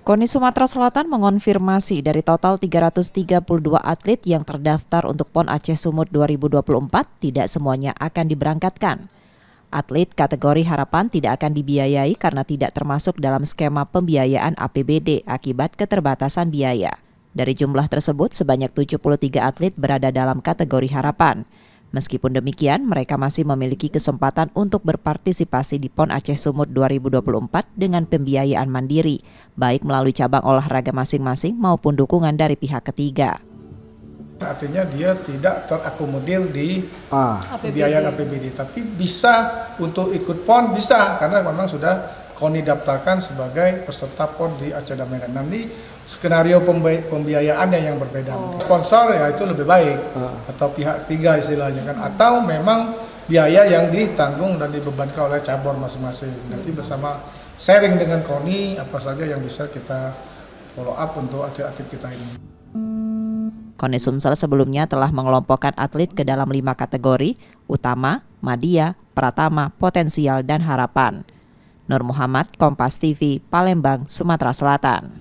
KONI Sumatera Selatan mengonfirmasi dari total 332 atlet yang terdaftar untuk PON Aceh Sumut 2024, tidak semuanya akan diberangkatkan. Atlet kategori harapan tidak akan dibiayai karena tidak termasuk dalam skema pembiayaan APBD akibat keterbatasan biaya. Dari jumlah tersebut, sebanyak 73 atlet berada dalam kategori harapan. Meskipun demikian, mereka masih memiliki kesempatan untuk berpartisipasi di PON Aceh Sumut 2024 dengan pembiayaan mandiri, baik melalui cabang olahraga masing-masing maupun dukungan dari pihak ketiga. Artinya dia tidak terakomodir di pembiayaan APBD, tapi bisa untuk ikut PON bisa, karena memang sudah KONI daftarkan sebagai peserta PON di Aceh dan Medan. Nanti skenario pembiayaannya yang berbeda. Sponsor ya itu lebih baik, atau pihak ketiga istilahnya kan, atau memang biaya yang ditanggung dan dibebankan oleh cabur masing-masing. Nanti bersama sharing dengan KONI apa saja yang bisa kita follow up untuk atlet-atlet kita ini. KONI Sumsel sebelumnya telah mengelompokkan atlet ke dalam 5 kategori, utama, madya, pratama, potensial, dan harapan. Nur Muhammad, Kompas TV, Palembang, Sumatera Selatan.